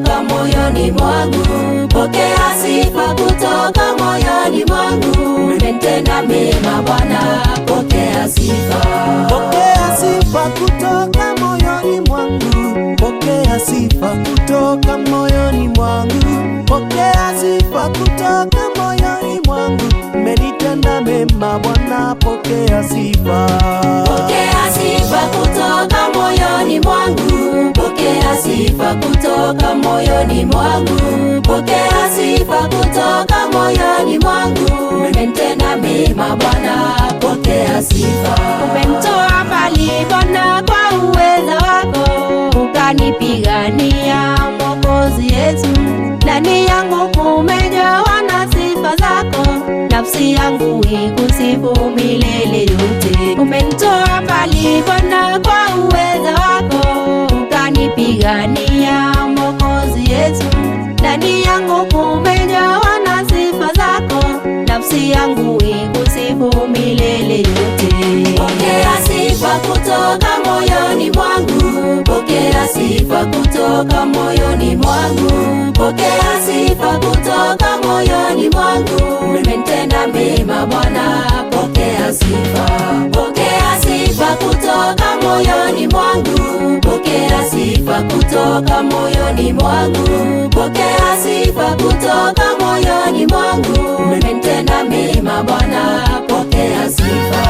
kutoka moyoni mwangu. Pokea sifa kutoka moyoni mwangu. Umenitenda mema Bwana, pokea sifa. Pokea sifa kutoka moyoni mwangu. Pokea sifa kutoka moyoni mwangu. Pokea sifa kutoka moyoni mwangu. Umenitenda mema Bwana, pokea sifa. Pokea sifa kutoka moyoni mwangu. Pokea sifa kutoka moyoni mwangu. Pokea sifa kutoka moyoni mwangu. Umenitenda mema Bwana, pokea sifa. Umenitoa mbali Bwana kwa uweza wako, ukanipigania Mwokozi Yesu. Ndani yangu kumejawa na sifa zako, nafsi yangu ikusifu milele yote. Umenitoa mbali Bwana kwa uweza wako, ukanipigania Mwokozi Yesu. Ndani yangu kumejawa na sifa zako, nafsi yangu ikusifu milele yote. Pokea sifa kutoka moyoni mwangu. Pokea sifa kutoka moyoni mwangu. Pokea sifa kutoka moyoni mwangu. Umenitenda mema Bwana, pokea sifa. Pokea sifa kutoka moyoni mwangu. Pokea sifa kutoka moyoni mwangu. Pokea sifa kutoka moyoni mwangu. Umenitenda mema Bwana, pokea sifa.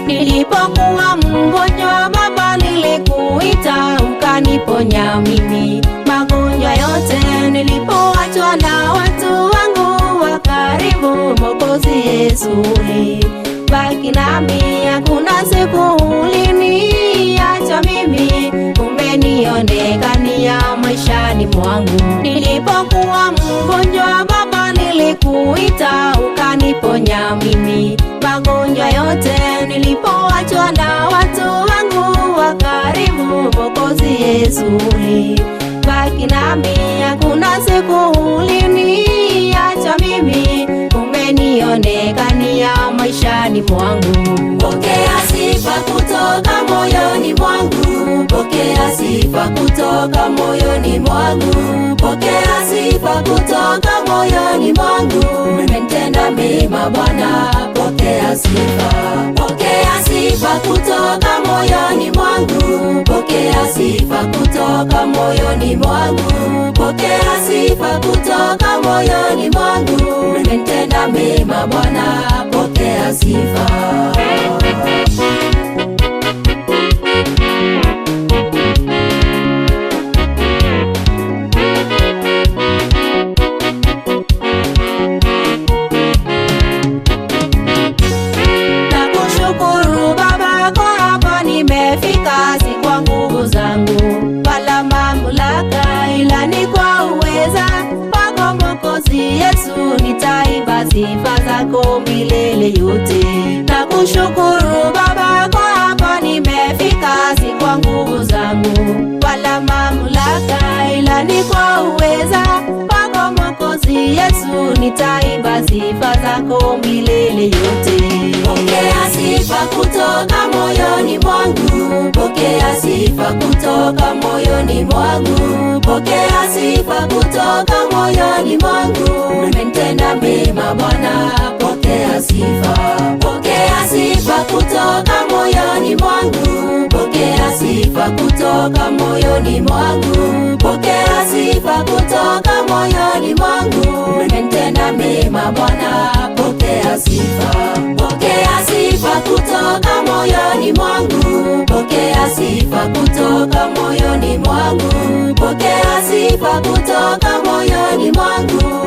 Nilipokuwa mgonjwa Baba, nilikuita ukaniponya mimi magonjwa yote. Nilipoachwa na watu wangu wa karibu, Mwokozi Yesu ulibaki nami. Hakuna siku uliniacha mimi, umenionekania maishani mwangu. Nilipokuwa mgonjwa Baba, nilikuita ukaniponya mimi magonjwa yote. Nilipoachwa na watu wangu wa karibu, Mwokozi Yesu ulibaki nami. Hakuna siku uliniacha mimi, umenionekania maishani mwangu. Pokea sifa kutoka moyoni mwangu. Pokea sifa kutoka moyoni mwangu. Pokea sifa kutoka moyoni mwangu. Umenitenda mema Bwana, pokea sifa. Pokea sifa kutoka moyoni mwangu. Pokea sifa kutoka moyoni mwangu. Pokea sifa kutoka moyoni mwangu. Umenitenda mema Bwana, pokea sifa. Nakushukuru Baba kwa hapa nimefika, si kwa nguvu zangu wala mamlaka, ila ni kwa uweza wako Mwokozi Yesu. Nitaimba sifa zako milele yote. Nakushukuru Baba kwa hapa nimefika, si kwa nguvu zangu wala mamlaka, ila ni kwa uweza wako Mwokozi Yesu. Nitaimba sifa zako milele yote. Pokea sifa kutoka moyoni mwangu. Pokea sifa kutoka moyoni mwangu. Pokea sifa kutoka moyoni mwangu. Umenitenda mema Bwana, pokea sifa. Pokea sifa kutoka moyoni mwangu. Pokea sifa kutoka moyoni mwangu. Pokea sifa kutoka moyoni mwangu. Umenitenda mema Bwana, pokea sifa. Pokea sifa kutoka moyoni mwangu. Pokea sifa kutoka moyoni mwangu. Pokea sifa kutoka moyoni mwangu.